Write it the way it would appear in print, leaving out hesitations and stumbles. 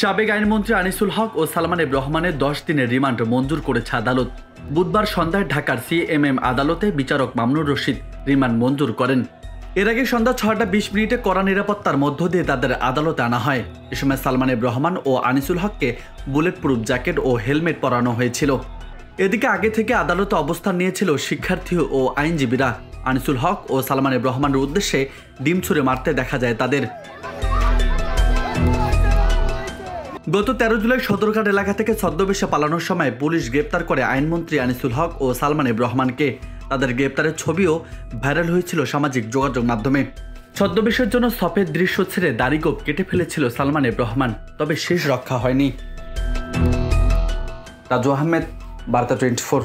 সাবেক আইনমন্ত্রী আনিসুল হক ও সালমান এফ রহমানের 10 দিনের রিমান্ড মঞ্জুর করেছে আদালত। বুধবার সন্ধ্যায় ঢাকার সিএমএম আদালতে বিচারক মামুনুর রশিদ রিমান্ড মঞ্জুর করেন। এর আগে সন্ধ্যা 6টা 20 মিনিটে কড়া নিরাপত্তার মধ্য দিয়ে তাদের আদালতে আনা হয়। এ সময় সালমান এফ রহমান ও আনিসুল হককে বুলেট প্রুফ জ্যাকেট ও হেলমেট পরানো হয়েছিল। এদিকে আগে থেকে আদালতে অবস্থান নিয়েছিল শিক্ষার্থী ও আইনজীবীরা। আনিসুল হক ও সালমান এফ রহমানের উদ্দেশ্যে ডিম ছুঁড়ে মারতে দেখা যায় তাদের। গত 13 জুলাই সদরঘাট এলাকা থেকে ছদ্মবেশে পালানোর সময় পুলিশ গ্রেপ্তার করে আইনমন্ত্রী আনিসুল হক ও সালমান এফ রহমানকে। তাদের গ্রেপ্তারের ছবিও ভাইরাল হয়েছিল সামাজিক যোগাযোগ মাধ্যমে। ছদ্মবেশের জন্য সফেদ দৃশ্য ছেড়ে দাড়িগোঁফ কেটে ফেলেছিল সালমান এফ রহমান, তবে শেষ রক্ষা হয়নি। রাজু আহমেদ, বার্তা 24।